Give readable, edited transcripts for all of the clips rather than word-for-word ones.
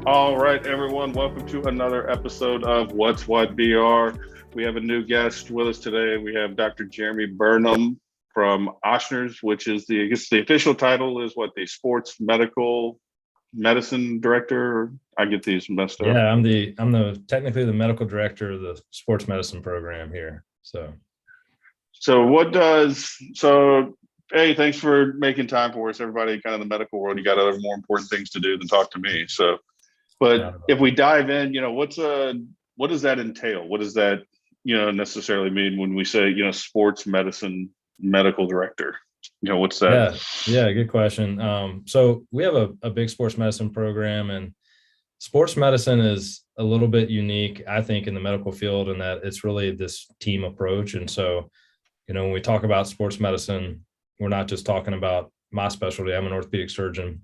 All right, everyone, welcome to another episode of What's What BR. We have a new guest with us today. We have Dr. Jeremy Burnham from Ochsner's, which is I guess the official title is what, the sports medical medicine director. I get these messed up. Yeah, I'm the technically the medical director of the sports medicine program here. So what does so hey, thanks for making time for us, everybody. Kind of the medical world, you got other more important things to do than talk to me. So, but Not about if we that. dive in, what does that entail? What does that necessarily mean when we say sports medicine medical director? What's that? Yeah, good question. So we have a big sports medicine program, and sports medicine is a little bit unique, I think, in the medical field, in that it's really this team approach. And so, when we talk about sports medicine, we're not just talking about my specialty. I'm an orthopedic surgeon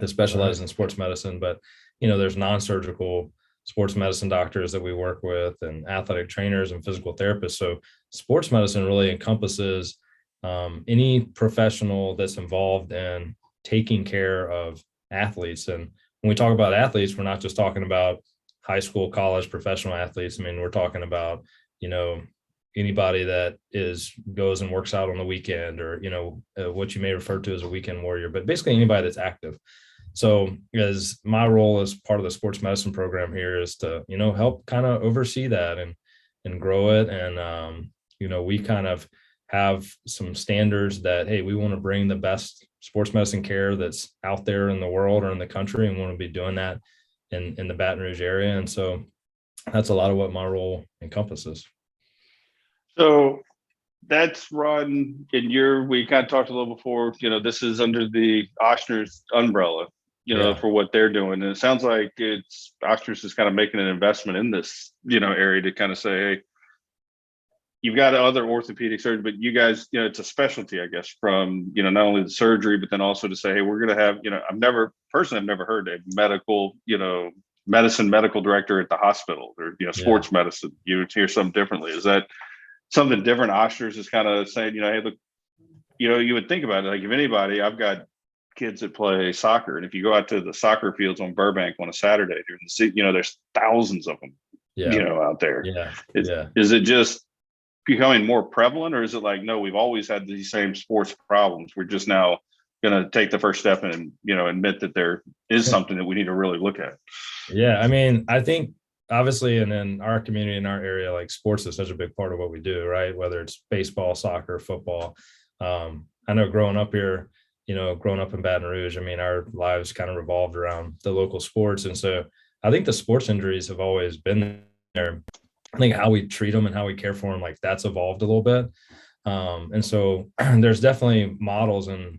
that specializes in sports medicine, but there's non-surgical sports medicine doctors that we work with, and athletic trainers and physical therapists. So sports medicine really encompasses any professional that's involved in taking care of athletes. And when we talk about athletes, we're not just talking about high school, college, professional athletes. I mean, we're talking about, you know, anybody that goes and works out on the weekend, or, what you may refer to as a weekend warrior, but basically anybody that's active. So as my role as part of the sports medicine program here is to, help kind of oversee that and grow it. And, we kind of have some standards that, hey, we want to bring the best sports medicine care that's out there in the world or in the country, and want to be doing that in the Baton Rouge area. And so that's a lot of what my role encompasses. So that's run in we kind of talked a little before, this is under the Ochsner's umbrella, Yeah. for what they're doing. And it sounds like Ochsner's is kind of making an investment in this, area to kind of say, hey, you've got other orthopedic surgeons, but you guys, it's a specialty, I guess, from, not only the surgery, but then also to say, hey, we're going to have, I've never heard a medical, medicine medical director at the hospital, or, Yeah. sports medicine. You would hear something differently. Is that something different? Oshers is kind of saying, hey, look, you would think about it. Like, if anybody, I've got kids that play soccer, and if you go out to the soccer fields on Burbank on a Saturday during the season, there's thousands of them, Yeah. out there. Yeah. Is, Yeah. is it just becoming more prevalent, or is it like, no, we've always had these same sports problems? We're just now going to take the first step and, admit that there is something that we need to really look at. Yeah, I mean, I think obviously, and in our community, in our area, like, sports is such a big part of what we do, right? Whether it's baseball, soccer, football. I know growing up here, growing up in Baton Rouge, I mean, our lives kind of revolved around the local sports. And so I think the sports injuries have always been there. I think how we treat them and how we care for them, like, that's evolved a little bit. And so there's definitely models and,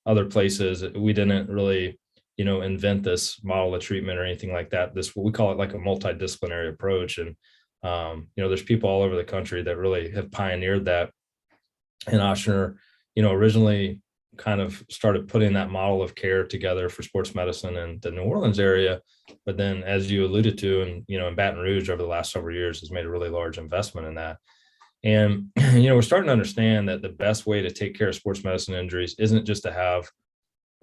other places. We didn't really, invent this model of treatment or anything like that. This, what we call it, like a multidisciplinary approach. And, there's people all over the country that really have pioneered that. And Ochsner, originally kind of started putting that model of care together for sports medicine in the New Orleans area. But then, as you alluded to, and, in Baton Rouge over the last several years, has made a really large investment in that. And, we're starting to understand that the best way to take care of sports medicine injuries isn't just to have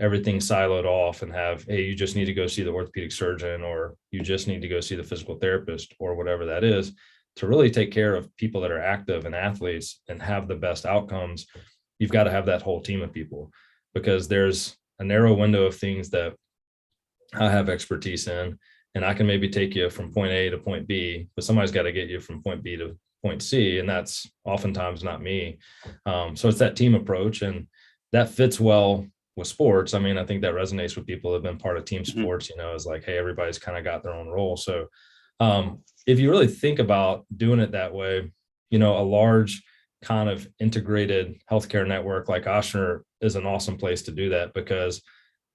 everything siloed off and have, hey, you just need to go see the orthopedic surgeon, or you just need to go see the physical therapist, or whatever that is. To really take care of people that are active and athletes and have the best outcomes, you've got to have that whole team of people, because there's a narrow window of things that I have expertise in, and I can maybe take you from point A to point B, but somebody's got to get you from point B to point C, and that's oftentimes not me. So it's that team approach, and that fits well with sports. I mean, I think that resonates with people who have been part of team Mm-hmm. sports. Is like, hey, everybody's kind of got their own role. So if you really think about doing it that way, a large kind of integrated healthcare network like Ochsner is an awesome place to do that, because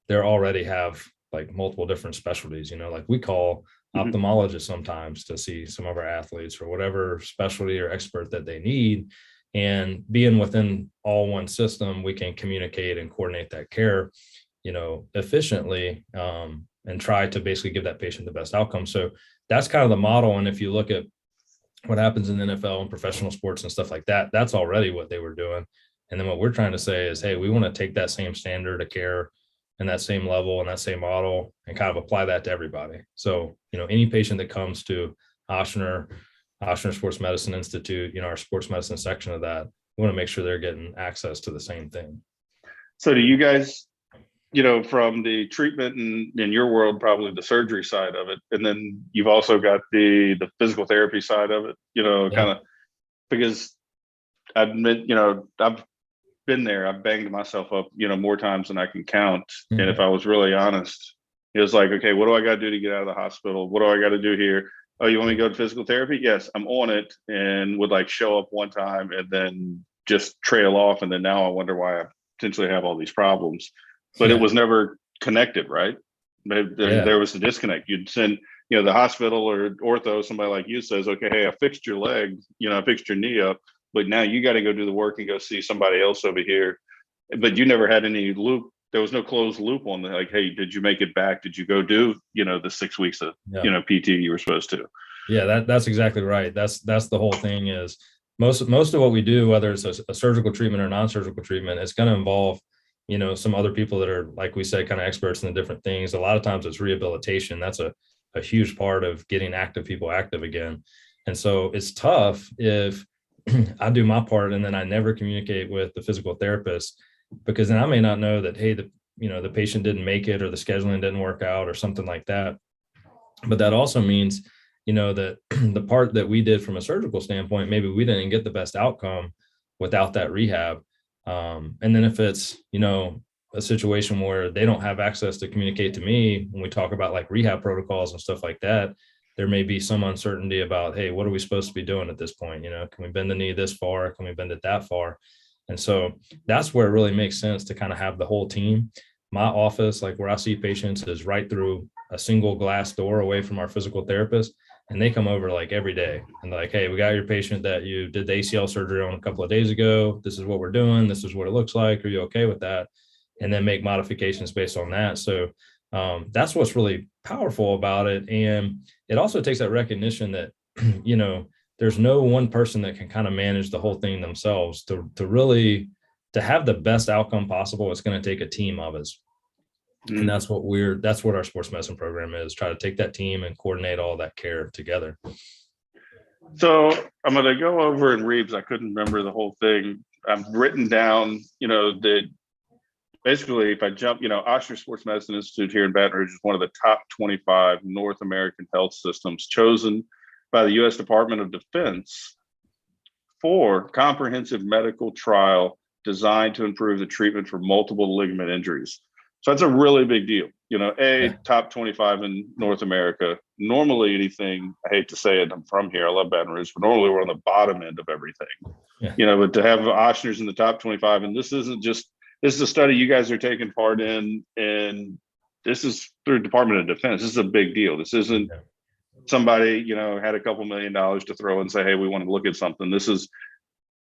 they already have like multiple different specialties. Like, we call Mm-hmm. ophthalmologists sometimes to see some of our athletes, or whatever specialty or expert that they need. And being within all one system, we can communicate and coordinate that care, efficiently, and try to basically give that patient the best outcome. So that's kind of the model. And if you look at what happens in the NFL and professional sports and stuff like that, that's already what they were doing. And then what we're trying to say is, hey, we want to take that same standard of care and that same level and that same model and kind of apply that to everybody. So, any patient that comes to Oshner Sports Medicine Institute, our sports medicine section of that, we want to make sure they're getting access to the same thing. So do you guys, from the treatment and in your world, probably the surgery side of it, and then you've also got the physical therapy side of it, kind of, because I've been there, I've banged myself up, more times than I can count. Mm-hmm. And if I was really honest, it was like, okay, what do I got to do to get out of the hospital? What do I got to do here? Oh, you want me to go to physical therapy? Yes, I'm on it, and would like show up one time and then just trail off. And then now I wonder why I potentially have all these problems, but it was never connected, right? There was a disconnect. You'd send, the hospital or ortho, somebody like you says, okay, hey, I fixed your leg, I fixed your knee up, but now you got to go do the work and go see somebody else over here. But you never had any loop. There was no closed loop on the, like, hey, did you make it back? Did you go do, the 6 weeks of, PT you were supposed to? Yeah, that's exactly right. That's the whole thing is most of what we do, whether it's a surgical treatment or non-surgical treatment, it's going to involve, some other people that are, like we said, kind of experts in the different things. A lot of times it's rehabilitation. That's a huge part of getting active people active again. And so it's tough if I do my part and then I never communicate with the physical therapist, because then I may not know that, hey, the patient didn't make it, or the scheduling didn't work out, or something like that. But that also means, that the part that we did from a surgical standpoint, maybe we didn't get the best outcome without that rehab. And then if it's, a situation where they don't have access to communicate to me, when we talk about like rehab protocols and stuff like that, there may be some uncertainty about, hey, what are we supposed to be doing at this point? Can we bend the knee this far? Can we bend it that far? And so that's where it really makes sense to kind of have the whole team. My office, like where I see patients, is right through a single glass door away from our physical therapist. And they come over like every day and like, hey, we got your patient that you did the ACL surgery on a couple of days ago. This is what we're doing. This is what it looks like. Are you okay with that? And then make modifications based on that. So that's what's really powerful about it. And it also takes that recognition that, there's no one person that can kind of manage the whole thing themselves to really have the best outcome possible. It's going to take a team of us. Mm-hmm. And that's what our sports medicine program is, try to take that team and coordinate all that care together. So I'm going to go over and read, because I couldn't remember the whole thing. I've written down, that basically if I jump, Oshner Sports Medicine Institute here in Baton Rouge is one of the top 25 North American health systems chosen by the U.S. Department of Defense for comprehensive medical trial designed to improve the treatment for multiple ligament injuries. So that's a really big deal. Top 25 in North America. Normally anything, I hate to say it, I'm from here, I love Baton Rouge, but normally we're on the bottom end of everything. Yeah. But to have Oshner's in the top 25, and this is a study you guys are taking part in, and this is through Department of Defense. This is a big deal. This isn't somebody, had a couple $1 million to throw and say, hey, we want to look at something. This is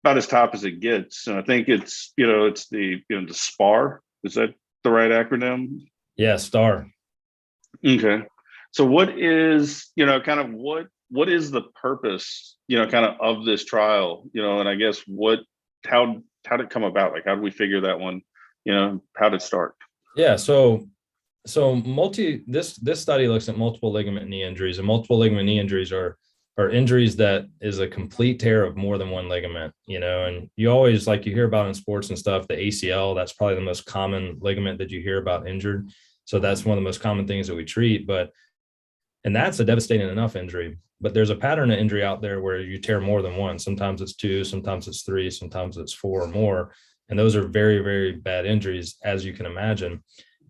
about as top as it gets. And I think it's, it's the SPAR. Is that the right acronym? Yeah, STAR. Okay. So what is, what is the purpose, of this trial, and I guess how did it come about? Like, how did we figure that one, how did it start? Yeah. So this study looks at multiple ligament knee injuries, and multiple ligament knee injuries are injuries that is a complete tear of more than one ligament, and you always, like you hear about in sports and stuff, the ACL, that's probably the most common ligament that you hear about injured. So that's one of the most common things that we treat, and that's a devastating enough injury, but there's a pattern of injury out there where you tear more than one. Sometimes it's 2, sometimes it's 3, sometimes it's 4 or more. And those are very, very bad injuries, as you can imagine.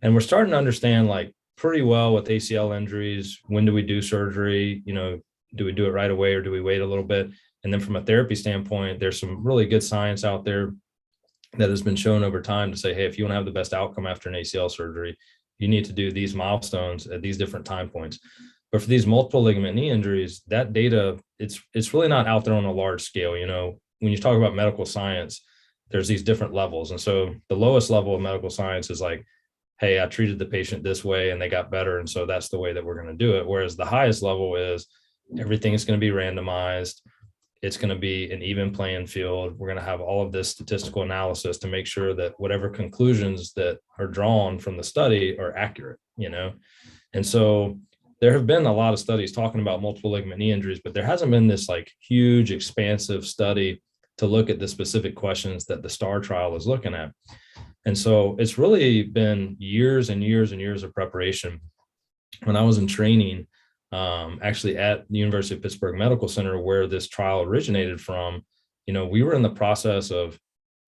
And we're starting to understand like pretty well with ACL injuries, when do we do surgery? Do we do it right away or do we wait a little bit? And then from a therapy standpoint, there's some really good science out there that has been shown over time to say, hey, if you want to have the best outcome after an ACL surgery, you need to do these milestones at these different time points. But for these multiple ligament knee injuries, that data, it's really not out there on a large scale. When you talk about medical science, there's these different levels. And so the lowest level of medical science is like, hey, I treated the patient this way and they got better, and so that's the way that we're going to do it. Whereas the highest level is everything is going to be randomized. it's going to be an even playing field. We're going to have all of this statistical analysis to make sure that whatever conclusions that are drawn from the study are accurate, And so there have been a lot of studies talking about multiple ligament knee injuries, but there hasn't been this like huge expansive study to look at the specific questions that the STAR trial is looking at. And so it's really been years and years and years of preparation. When I was in training, actually at the University of Pittsburgh Medical Center, where this trial originated from, we were in the process of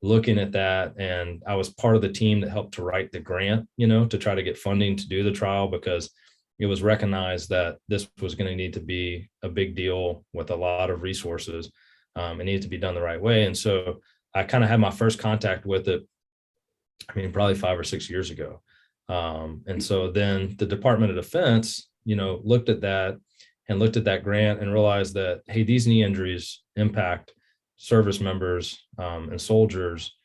looking at that. And I was part of the team that helped to write the grant, to try to get funding to do the trial, because it was recognized that this was going to need to be a big deal with a lot of resources. It needed to be done the right way. And so I kind of had my first contact with it, probably 5 or 6 years ago. And so then the Department of Defense, looked at that grant and realized that, hey, these knee injuries impact service members and soldiers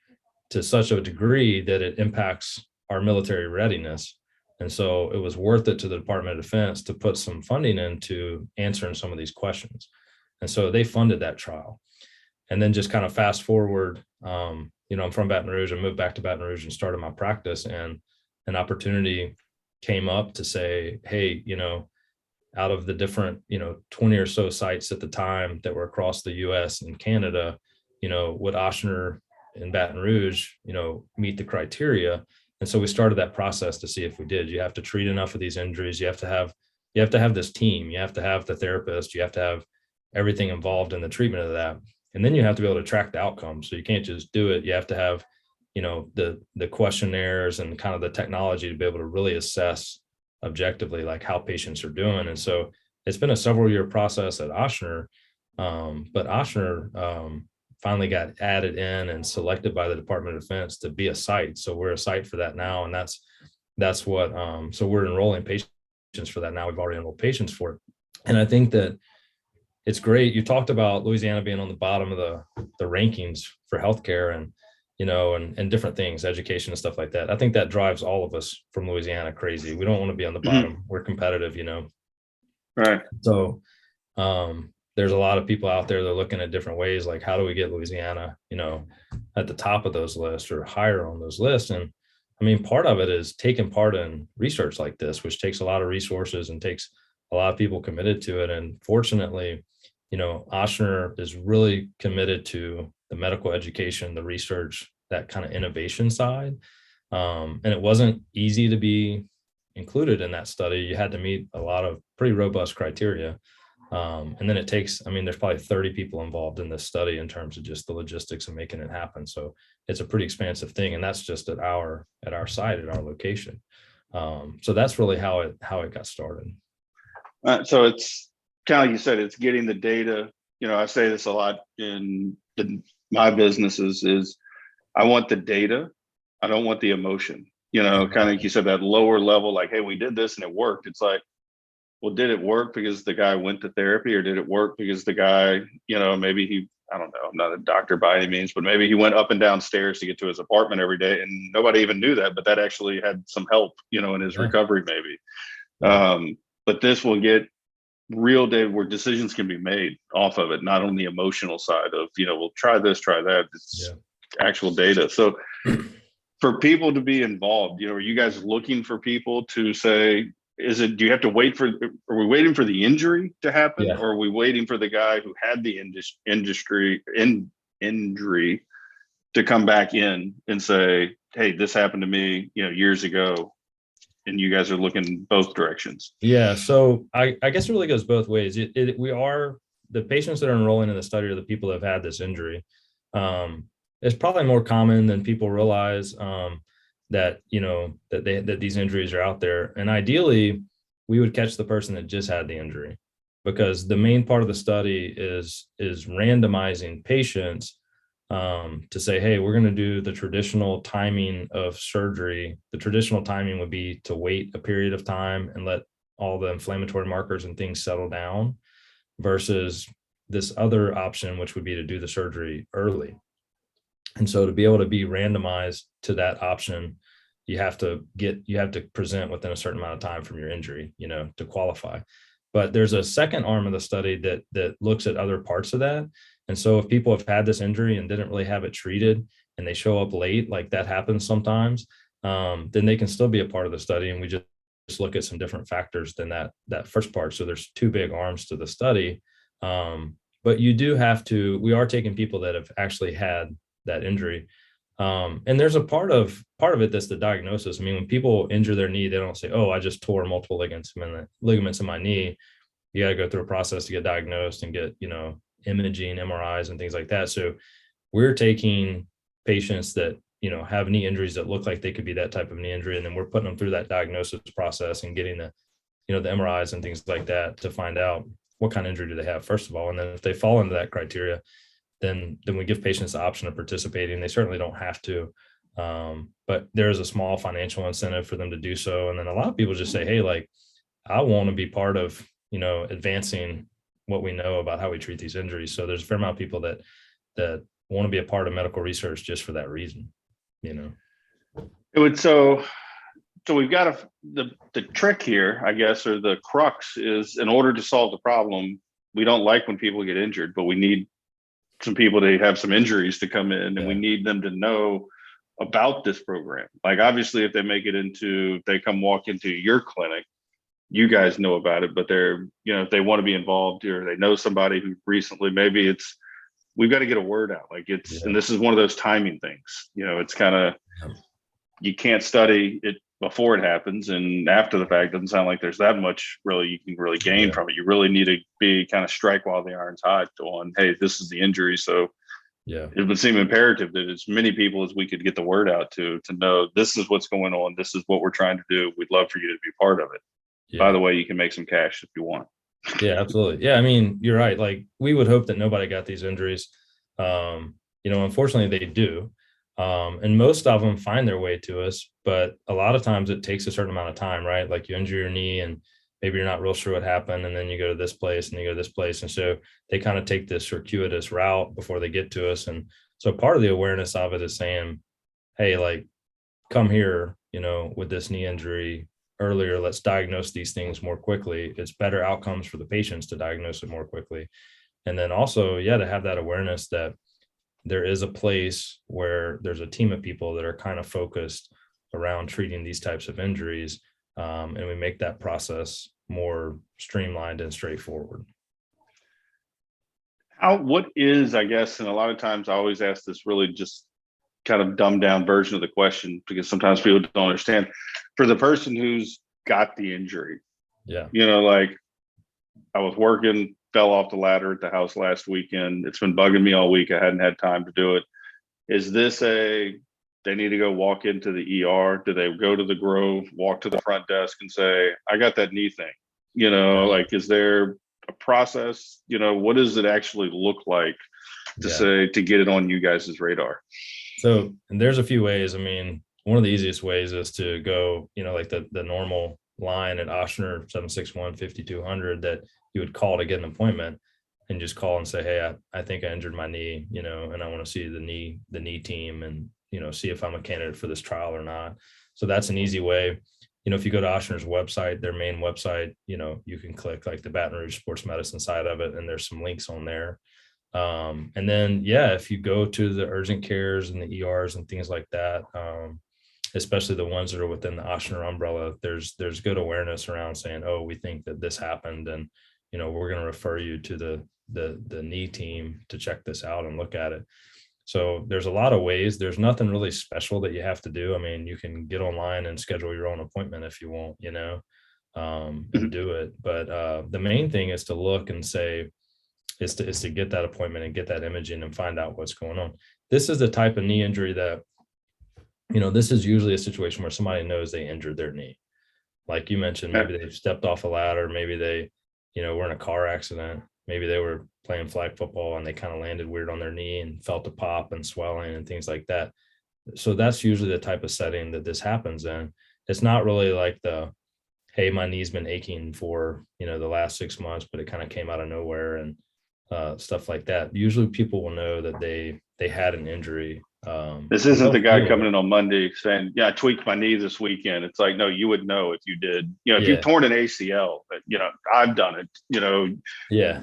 to such a degree that it impacts our military readiness. And so it was worth it to the Department of Defense to put some funding into answering some of these questions. And so they funded that trial. And then just kind of fast forward, I'm from Baton Rouge. I moved back to Baton Rouge and started my practice, and an opportunity came up to say, hey, out of the different, 20 or so sites at the time that were across the US and Canada, would Ochsner in Baton Rouge, meet the criteria? And so we started that process to see if we did. You have to treat enough of these injuries. You have to have this team. You have to have the therapist. You have to have everything involved in the treatment of that. And then you have to be able to track the outcomes. So you can't just do it. You have to have, the questionnaires and kind of the technology to be able to really assess objectively, like how patients are doing. And so it's been a several year process at Ochsner, but Ochsner finally got added in and selected by the Department of Defense to be a site. So we're a site for that now. And that's what, so we're enrolling patients for that now. We've already enrolled patients for it. And I think that it's great. You talked about Louisiana being on the bottom of the rankings for healthcare and, and different things, education and stuff like that. I think that drives all of us from Louisiana crazy. We don't want to be on the bottom. We're competitive, Right. So there's a lot of people out there that are looking at different ways, like how do we get Louisiana, at the top of those lists or higher on those lists. And part of it is taking part in research like this, which takes a lot of resources and takes a lot of people committed to it. And fortunately, Ochsner is really committed to the medical education, the research, that kind of innovation side. And it wasn't easy to be included in that study. You had to meet a lot of pretty robust criteria. And then it takes, there's probably 30 people involved in this study in terms of just the logistics of making it happen. So it's a pretty expansive thing. And that's just at our site, at our location. So that's really how it got started. So it's kind of like you said, it's getting the data. I say this a lot in my businesses is I want the data. I don't want the emotion, kind of like you said, that lower level, like, hey, we did this and it worked. It's like, well, did it work because the guy went to therapy, or did it work because the guy, maybe he, I don't know, I'm not a doctor by any means, but maybe he went up and down stairs to get to his apartment every day and nobody even knew that, but that actually had some help, in his recovery maybe. But this will get real data where decisions can be made off of it, not on the emotional side of, we'll try this, try that. It's actual data. So for people to be involved, are you guys looking for people to say, do you have to wait are we waiting for the injury to happen? Or are we waiting for the guy who had the injury to come back in and say, hey, this happened to me, years ago, and you guys are looking both directions? Yeah. So I guess it really goes both ways. We are, the patients that are enrolling in the study are the people that have had this injury. It's probably more common than people realize that these injuries are out there. And ideally, we would catch the person that just had the injury, because the main part of the study is randomizing patients to say, hey, we're going to do the traditional timing of surgery. The traditional timing would be to wait a period of time and let all the inflammatory markers and things settle down, versus this other option, which would be to do the surgery early. And so to be able to be randomized to that option, you have to present within a certain amount of time from your injury, to qualify. But there's a second arm of the study that looks at other parts of that. And so if people have had this injury and didn't really have it treated and they show up late, like that happens sometimes, then they can still be a part of the study. And we just look at some different factors than that first part. So there's two big arms to the study. But you do have to, we are taking people that have actually had that injury. And there's a part of it that's the diagnosis. I mean, when people injure their knee, they don't say, "Oh, I just tore multiple ligaments in my knee." You got to go through a process to get diagnosed and get, imaging, MRIs and things like that. So we're taking patients that, have knee injuries that look like they could be that type of knee injury. And then we're putting them through that diagnosis process and getting the MRIs and things like that to find out what kind of injury do they have, first of all. And then if they fall into that criteria, then we give patients the option of participating. They certainly don't have to, but there is a small financial incentive for them to do so. And then a lot of people just say, "Hey, like, I want to be part of, advancing what we know about how we treat these injuries." So there's a fair amount of people that want to be a part of medical research just for that reason. It would so we've got the trick here, I guess, or the crux is, in order to solve the problem, we don't like when people get injured, but we need some people to have some injuries to come in, and we need them to know about this program. Like, obviously, if they come walk into your clinic, you guys know about it, but they're, if they want to be involved, or they know somebody who recently, maybe we've got to get a word out. Like, and this is one of those timing things, it's kind of, you can't study it before it happens, and after the fact doesn't sound like there's that much really you can really gain from it. You really need to be kind of strike while the iron's hot on, hey, this is the injury. So it would seem imperative that as many people as we could get the word out to know this is what's going on, this is what we're trying to do, we'd love for you to be part of it. By the way, you can make some cash if you want. Yeah, absolutely. Yeah, I mean, you're right. Like, we would hope that nobody got these injuries. Unfortunately they do. And most of them find their way to us, but a lot of times it takes a certain amount of time, right? Like, you injure your knee and maybe you're not real sure what happened, and then you go to this place and you go to this place. And so they kind of take this circuitous route before they get to us. And so part of the awareness of it is saying, "Hey, like, come here, with this knee injury earlier, let's diagnose these things more quickly." It's better outcomes for the patients to diagnose it more quickly. And then also, to have that awareness that there is a place where there's a team of people that are kind of focused around treating these types of injuries. And we make that process more streamlined and straightforward. What is, I guess, and a lot of times I always ask this really just kind of dumbed down version of the question, because sometimes people don't understand, for the person who's got the injury. Like, I was working, fell off the ladder at the house last weekend. It's been bugging me all week. I hadn't had time to do it. Is this they need to go walk into the ER? Do they go to the Grove, walk to the front desk and say, "I got that knee thing"? Like, is there a process? What does it actually look like to get it on you guys' radar? So, and there's a few ways. I mean, one of the easiest ways is to go, like the normal line at Oshner 761-5200 that you would call to get an appointment, and just call and say, "Hey, I think I injured my knee, and I want to see the knee team, and, see if I'm a candidate for this trial or not." So that's an easy way. If you go to Oshner's website, their main website, you can click like the Baton Rouge sports medicine side of it, and there's some links on there. And then, if you go to the urgent cares and the ERs and things like that, especially the ones that are within the Oshner umbrella, there's good awareness around saying, "Oh, we think that this happened, and, we're going to refer you to the knee team to check this out and look at it." So there's a lot of ways. There's nothing really special that you have to do. I mean, you can get online and schedule your own appointment if you want, and do it. But the main thing is to look and say, is to get that appointment and get that imaging and find out what's going on. This is the type of knee injury that, this is usually a situation where somebody knows they injured their knee. Like you mentioned, maybe they've stepped off a ladder, maybe they, were in a car accident, maybe they were playing flag football and they kind of landed weird on their knee and felt a pop and swelling and things like that. So that's usually the type of setting that this happens in. It's not really like hey, my knee's been aching for, the last 6 months, but it kind of came out of nowhere and stuff like that. Usually people will know that they had an injury. This isn't the guy coming in on Monday saying, "Yeah, I tweaked my knee this weekend." It's like, no, you would know if you did. If you've torn an ACL, I've done it. Yeah.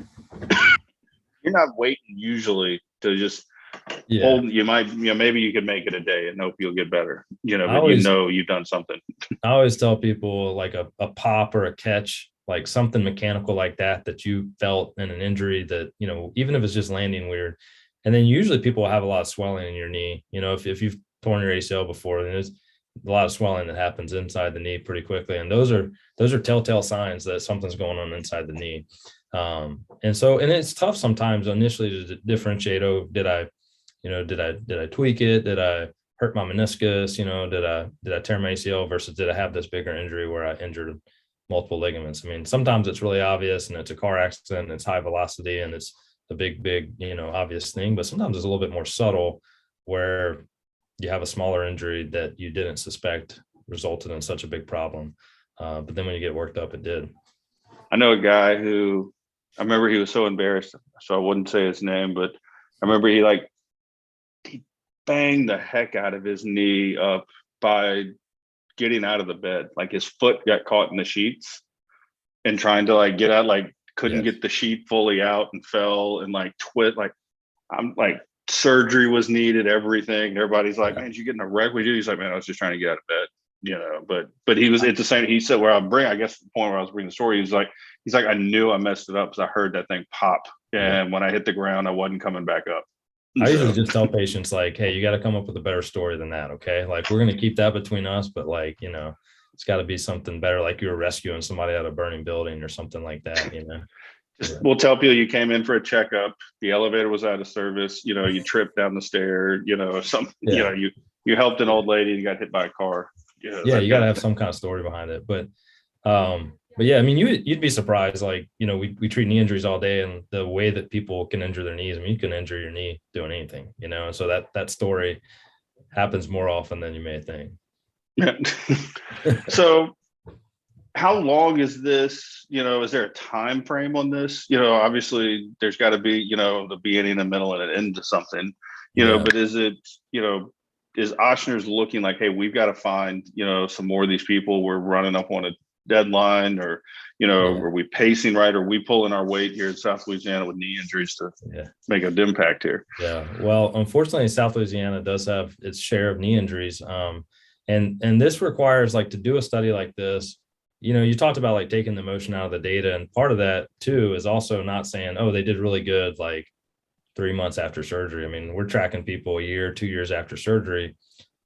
You're not waiting usually to just Yeah. hold. You might, maybe you could make it a day and hope you'll get better, I but always you've done something. I always tell people like a pop or a catch, like something mechanical like that you felt in an injury that, even if it's just landing weird. And then usually people have a lot of swelling in your knee. If you've torn your ACL before, then there's a lot of swelling that happens inside the knee pretty quickly. And those are telltale signs that something's going on inside the knee. And it's tough sometimes initially to differentiate, oh, did I tweak it? Did I hurt my meniscus? Did I tear my ACL versus did I have this bigger injury where I injured multiple ligaments? I mean, sometimes it's really obvious and it's a car accident and it's high velocity and it's a big, obvious thing. But sometimes it's a little bit more subtle where you have a smaller injury that you didn't suspect resulted in such a big problem. But then when you get worked up, it did. I know a guy who, I remember he was so embarrassed, so I wouldn't say his name, but I remember he banged the heck out of his knee up by getting out of the bed. Like his foot got caught in the sheets and trying to get out, couldn't Yes. get the sheet fully out and fell and twit. I'm surgery was needed, everything. Everybody's like, Yeah. man, did you get in a wreck with you? He's like, man, I was just trying to get out of bed. But he was at the same. He said, where I guess the point where I was bringing the story, he's like, I knew I messed it up because I heard that thing pop, Yeah. and when I hit the ground, I wasn't coming back up. I usually So just tell patients like, hey, you got to come up with a better story than that. Okay. Like we're going to keep that between us, but it's got to be something better. Like you were rescuing somebody out of a burning building or something like that. just Yeah. we'll tell people you came in for a checkup, the elevator was out of service, you tripped down the stair, something, Yeah. you helped an old lady and got hit by a car, Yeah. that You got kind to of have thing. some kind of story behind it. But yeah, I mean, you'd be surprised. Like, we treat knee injuries all day and the way that people can injure their knees. I mean, you can injure your knee doing anything, and so that story happens more often than you may think. So how long is this, is there a time frame on this? Obviously there's got to be, the beginning, the middle, and an end to something, Yeah. but is it, is Ochsner's looking like, hey, we've got to find, some more of these people, we're running up on a deadline, or Yeah. are we pacing right, or are we pulling our weight here in South Louisiana with knee injuries to Yeah. make an impact here? Yeah. Well, unfortunately, South Louisiana does have its share of knee injuries. And this requires like to do a study like this. You talked about like taking the emotion out of the data. And part of that too is also not saying, oh, they did really good like 3 months after surgery. I mean, we're tracking people a year, 2 years after surgery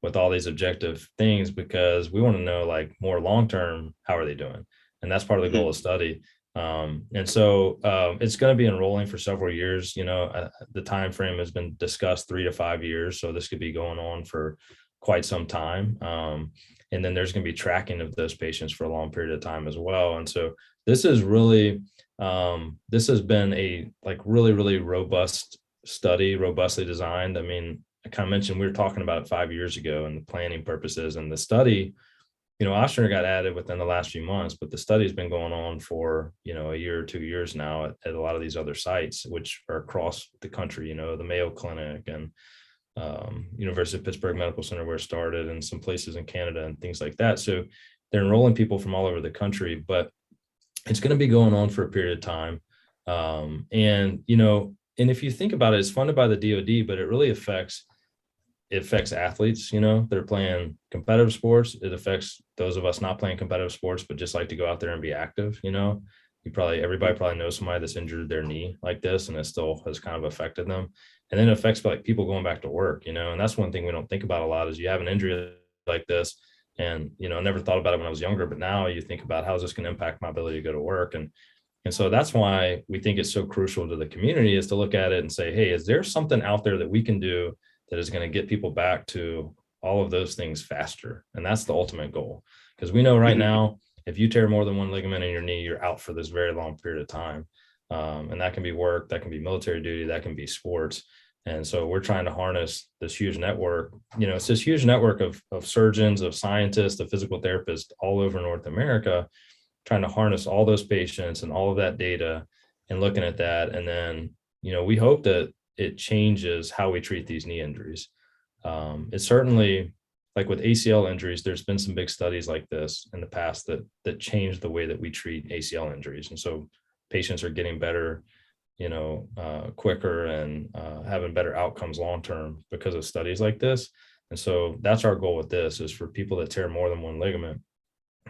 with all these objective things because we want to know like more long term, how are they doing? And that's part of the goal of study. And so it's going to be enrolling for several years. The time frame has been discussed 3 to 5 years, so this could be going on for quite some time. And then there's going to be tracking of those patients for a long period of time as well. And so this is really this has been a like really robust study, robustly designed. I mean, I kind of mentioned we were talking about it 5 years ago and the planning purposes and the study. Ochsner got added within the last few months, but the study's been going on for, a year or 2 years now at a lot of these other sites, which are across the country, the Mayo Clinic and University of Pittsburgh Medical Center where it started and some places in Canada and things like that. So they're enrolling people from all over the country, but it's going to be going on for a period of time. And if you think about it, it's funded by the DoD, but it really affects athletes, that are playing competitive sports. It affects those of us not playing competitive sports, but just like to go out there and be active. Everybody probably knows somebody that's injured their knee like this, and it still has kind of affected them. And then it affects like people going back to work, and that's one thing we don't think about a lot is you have an injury like this. And, I never thought about it when I was younger, but now you think about how is this going to impact my ability to go to work? And so that's why we think it's so crucial to the community is to look at it and say, hey, is there something out there that we can do that is going to get people back to all of those things faster? And that's the ultimate goal. Because we know right now, if you tear more than one ligament in your knee, you're out for this very long period of time. And that can be work, that can be military duty, that can be sports. And so we're trying to harness this huge network. It's this huge network of surgeons, of scientists, of physical therapists all over North America, trying to harness all those patients and all of that data and looking at that. And then, we hope that it changes how we treat these knee injuries. It's certainly like with ACL injuries, there's been some big studies like this in the past that changed the way that we treat ACL injuries. And so patients are getting better quicker and having better outcomes long term because of studies like this. And so that's our goal with this, is for people that tear more than one ligament,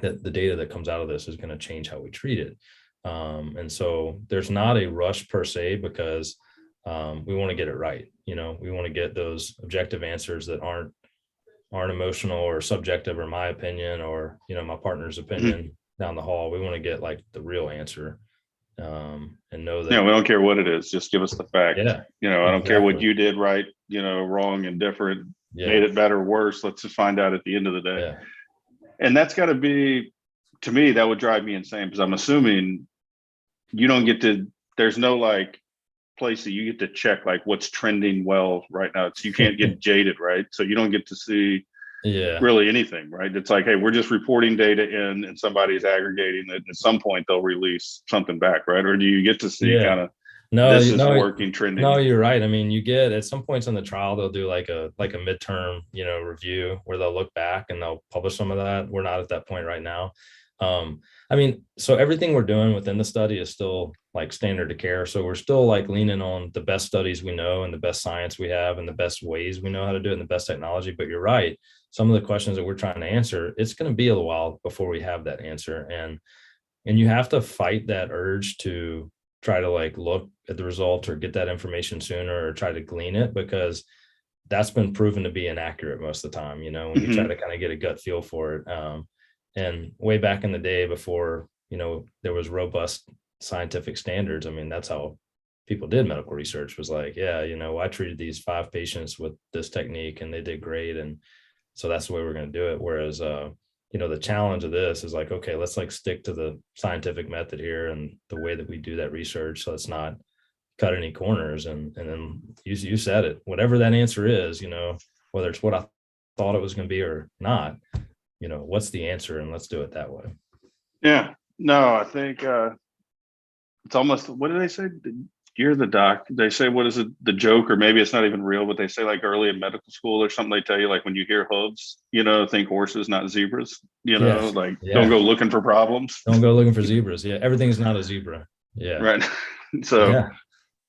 that the data that comes out of this is going to change how we treat it. And so there's not a rush per se, because we want to get it right. We want to get those objective answers that aren't emotional or subjective, or my opinion, or my partner's opinion down the hall. We want to get like the real answer, and know that. We don't care what it is, just give us the fact. Yeah, I don't care what exactly. you did right, wrong and different, Yeah, made it better, worse. Let's just find out at the end of the day. yeah, And that's got to be, to me, that would drive me insane, because I'm assuming you don't get to, there's no like place that you get to check like what's trending well right now. So you can't get jaded, right? So you don't get to see yeah. really anything, right? It's like, hey, we're just reporting data in and somebody's aggregating it. At some point they'll release something back, right? Or do you get to see Yeah. kind of, No, this is no, working, no, trending? you're right. I mean, you get, at some points in the trial, they'll do like a midterm, review where they'll look back and they'll publish some of that. We're not at that point right now. I mean, so everything we're doing within the study is still like standard of care. So we're still like leaning on the best studies we know and the best science we have and the best ways we know how to do it and the best technology. But you're right. Some of the questions that we're trying to answer, it's going to be a little while before we have that answer. And you have to fight that urge to try to like look at the result or get that information sooner or try to glean it, because that's been proven to be inaccurate most of the time, when you try to kind of get a gut feel for it. And way back in the day, before, there was robust scientific standards, I mean, that's how people did medical research, was like, yeah, I treated these 5 patients with this technique and they did great. And so that's the way we're going to do it. Whereas, the challenge of this is like, okay, let's like stick to the scientific method here and the way that we do that research. So let's not cut any corners. And then you said it, whatever that answer is, whether it's what I thought it was going to be or not, what's the answer, and let's do it that way. Yeah, no, I think it's almost, what do they say? You're the doc. They say, what is it? The joke, or maybe it's not even real, but they say like early in medical school or something, they tell you like when you hear hooves, think horses, not zebras, Yeah. like don't Yeah. go looking for problems. Don't go looking for zebras. Yeah. Everything's not a zebra. Yeah. Right. So Yeah.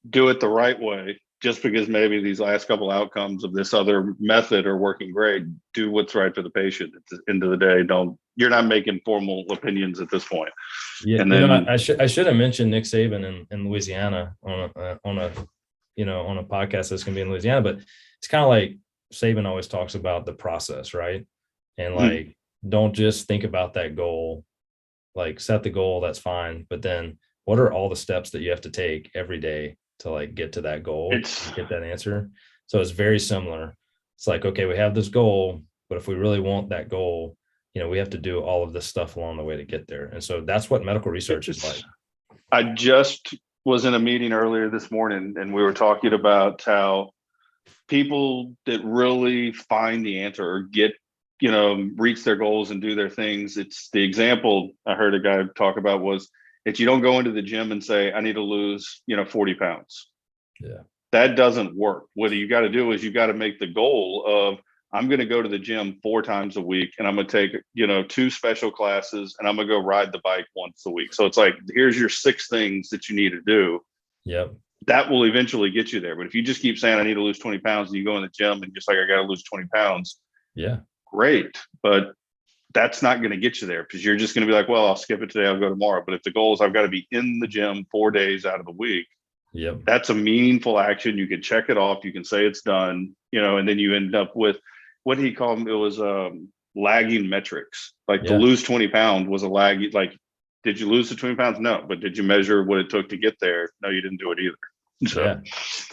do it the right way. Just because maybe these last couple outcomes of this other method are working great, do what's right for the patient. At the end of the day, you're not making formal opinions at this point. Yeah. And then I should have mentioned Nick Saban in Louisiana on a podcast that's gonna be in Louisiana, but it's kind of like Saban always talks about the process, right? And like, don't just think about that goal, like set the goal, that's fine. But then what are all the steps that you have to take every day to like get to that goal, get that answer? So it's very similar. It's like, okay, we have this goal, but if we really want that goal, we have to do all of this stuff along the way to get there. And so that's what medical research is like. I just was in a meeting earlier this morning, and we were talking about how people that really find the answer or get, reach their goals and do their things. It's the example I heard a guy talk about was, if you don't go into the gym and say, I need to lose, 40 pounds. Yeah. That doesn't work. What you got to do is you got to make the goal of, I'm going to go to the gym 4 times a week, and I'm going to take, 2 special classes, and I'm going to go ride the bike once a week. So it's like, here's your 6 things that you need to do. Yep. That will eventually get you there. But if you just keep saying, I need to lose 20 pounds, and you go in the gym and just like, I got to lose 20 pounds. Yeah. Great. But that's not going to get you there, because you're just going to be like, well, I'll skip it today, I'll go tomorrow. But if the goal is I've got to be in the gym 4 days out of the week, yep, that's a meaningful action. You can check it off. You can say it's done, and then you end up with, what he called them, it was lagging metrics. Like to lose 20 pounds was a lag. Like, did you lose the 20 pounds? No. But did you measure what it took to get there? No, you didn't do it either. So.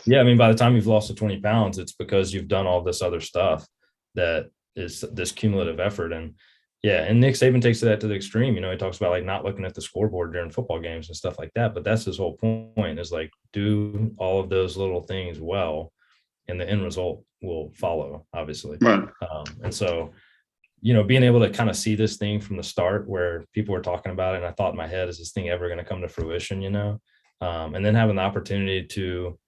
Yeah. I mean, by the time you've lost the 20 pounds, it's because you've done all this other stuff that is this cumulative effort. And Nick Saban takes that to the extreme. He talks about like not looking at the scoreboard during football games and stuff like that. But that's his whole point, is like, do all of those little things well, and the end result will follow, obviously. Right. And so, being able to kind of see this thing from the start, where people were talking about it, and I thought in my head, is this thing ever going to come to fruition, and then having the opportunity to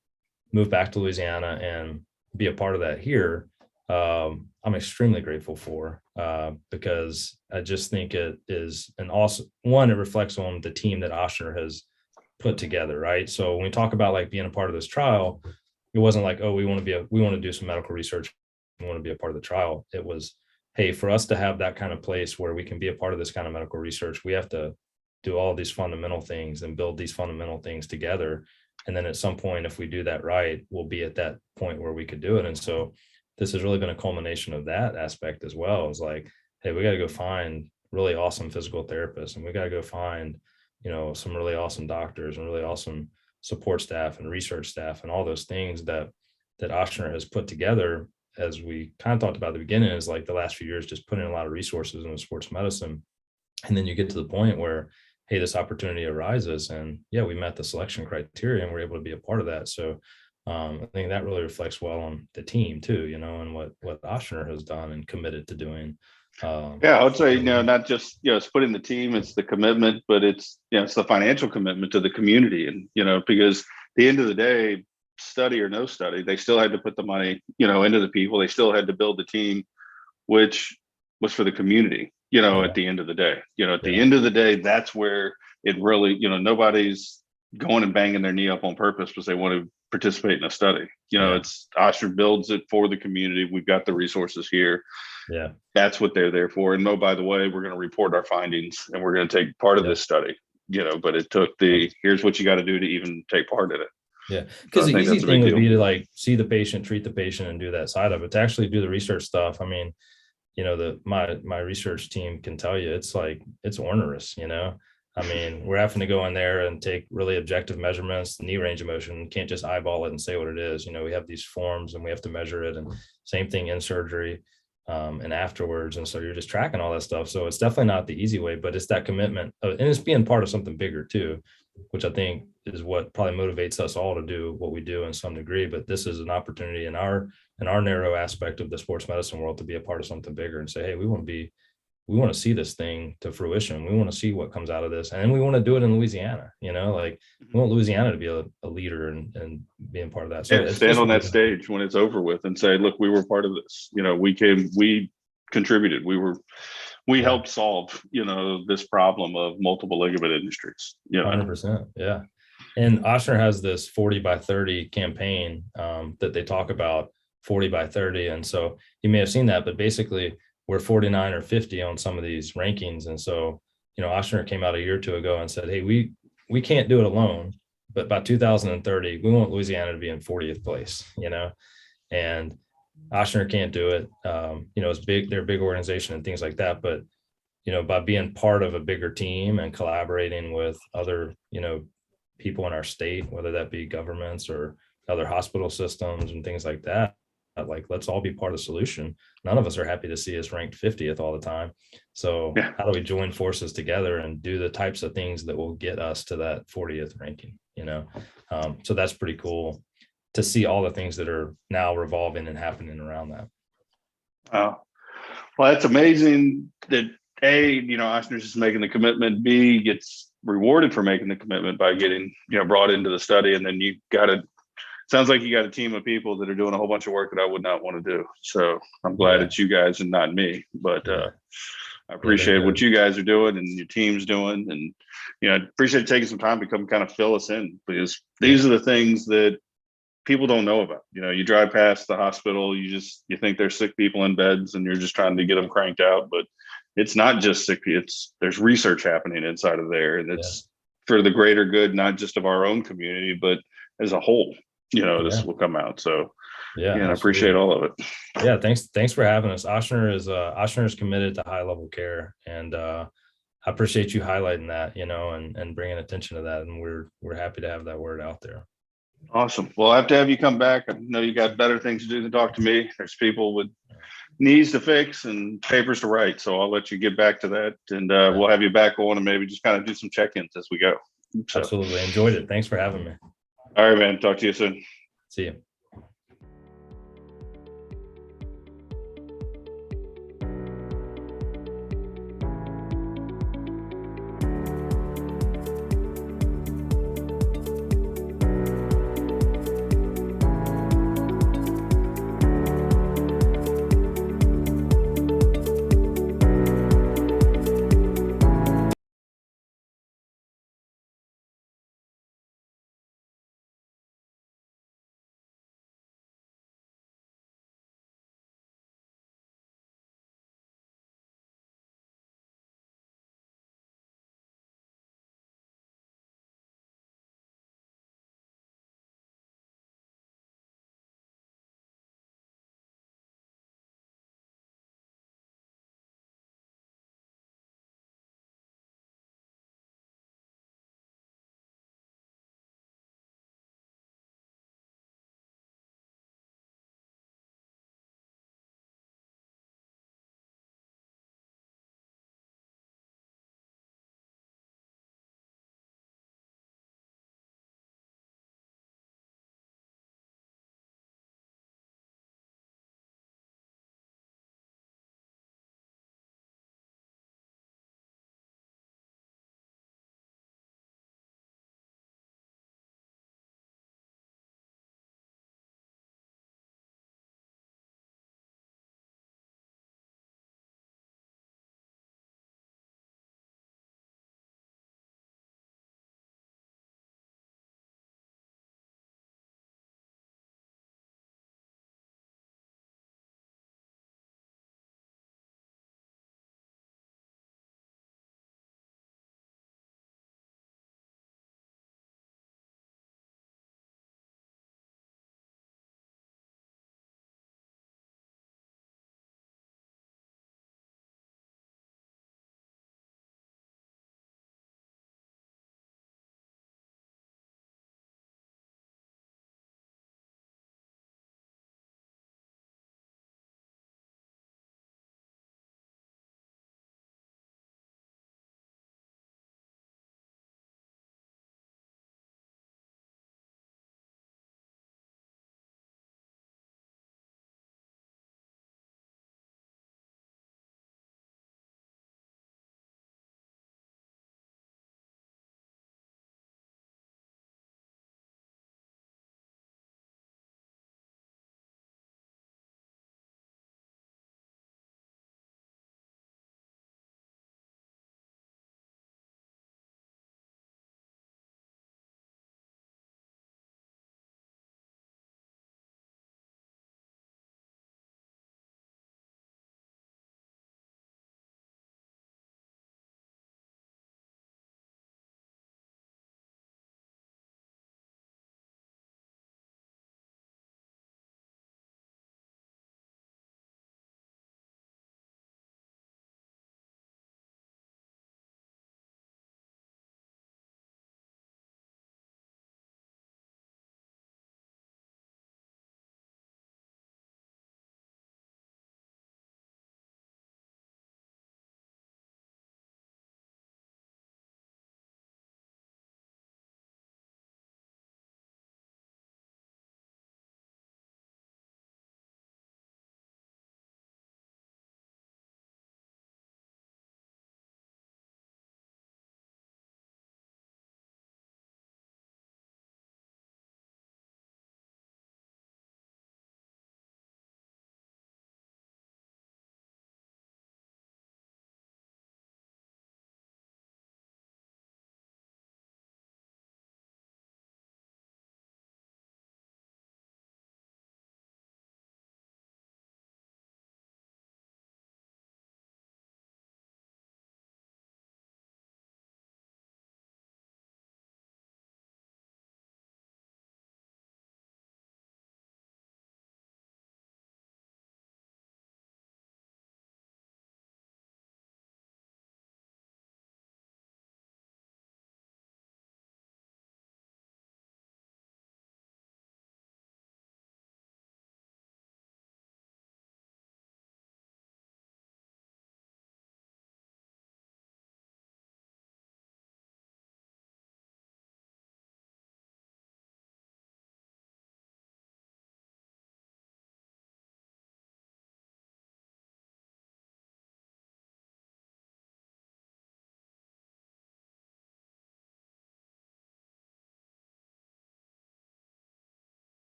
move back to Louisiana and be a part of that here, I'm extremely grateful for, because I just think it is an awesome one. It reflects on the team that Oshner has put together, right? So when we talk about like being a part of this trial, it wasn't like, oh, we want to do some medical research, we want to be a part of the trial. It was, hey, for us to have that kind of place where we can be a part of this kind of medical research, we have to do all these fundamental things and build these fundamental things together. And then at some point, if we do that right, we'll be at that point where we could do it. And so this has really been a culmination of that aspect as well. It's like, hey, we got to go find really awesome physical therapists, and we got to go find, some really awesome doctors and really awesome support staff and research staff and all those things that Ochsner has put together. As we kind of talked about at the beginning, is like the last few years, just putting a lot of resources into sports medicine. And then you get to the point where, hey, this opportunity arises, and yeah, we met the selection criteria and we're able to be a part of that. So I think that really reflects well on the team too, and what Ochsner has done and committed to doing. Yeah, I would say, not just, it's putting the team, it's the commitment, but it's, it's the financial commitment to the community. And, because at the end of the day, study or no study, they still had to put the money, into the people. They still had to build the team, which was for the community, at the end of the day. At the end of the day, that's where it really, nobody's going and banging their knee up on purpose because they want to participate in a study. It's Ochsner builds it for the community. We've got the resources here. Yeah, that's what they're there for. And by the way, we're going to report our findings and we're going to take part of this study, but it took here's what you got to do to even take part in it. Yeah, because the easy thing would be to like see the patient, treat the patient, and do that side of it. To actually do the research stuff, I mean, my research team can tell you it's onerous. I mean, we're having to go in there and take really objective measurements, knee range of motion. Can't just eyeball it and say what it is. We have these forms and we have to measure it, and same thing in surgery and afterwards. And so you're just tracking all that stuff. So it's definitely not the easy way, but it's that commitment and it's being part of something bigger too, which I think is what probably motivates us all to do what we do in some degree. But this is an opportunity in our narrow aspect of the sports medicine world to be a part of something bigger and say, hey, we want to see this thing to fruition. We want to see what comes out of this. And we want to do it in Louisiana, we want Louisiana to be a leader and being part of that. So stand on that stage when it's over with and say, look, we were part of this, we contributed, we helped solve, this problem of multiple ligament industries. 100%. Yeah. And Ochsner has this 40 by 30 campaign that they talk about, 40 by 30. And so you may have seen that, but basically we're 49 or 50 on some of these rankings. And so, Ochsner came out a year or two ago and said, hey, we can't do it alone, but by 2030, we want Louisiana to be in 40th place, and Ochsner can't do it. It's big, they're a big organization and things like that. But, by being part of a bigger team and collaborating with other, people in our state, whether that be governments or other hospital systems and things like that, like, let's all be part of the solution. None of us are happy to see us ranked 50th all the time. So how do we join forces together and do the types of things that will get us to that 40th ranking, so that's pretty cool to see all the things that are now revolving and happening around that. Well, that's amazing that Ochsner's just making the commitment, B, gets rewarded for making the commitment by getting, brought into the study. And then sounds like you got a team of people that are doing a whole bunch of work that I would not want to do. So I'm glad it's you guys and not me, but I appreciate what you guys are doing and your team's doing. And, I appreciate taking some time to come kind of fill us in, because these are the things that people don't know about. You drive past the hospital, you think there's sick people in beds and you're just trying to get them cranked out, but it's not just sick. There's research happening inside of there, and it's for the greater good, not just of our own community, but as a whole. This will come out. So I appreciate all of it. Yeah, thanks for having us. Ochsner is committed to high level care, and I appreciate you highlighting that, and bringing attention to that. And we're happy to have that word out there. Awesome. Well, I have to have you come back. I know you got better things to do than talk to me. There's people with knees to fix and papers to write. So I'll let you get back to that, and we'll have you back on and maybe just kind of do some check-ins as we go. So. Absolutely. Enjoyed it. Thanks for having me. All right, man. Talk to you soon. See you.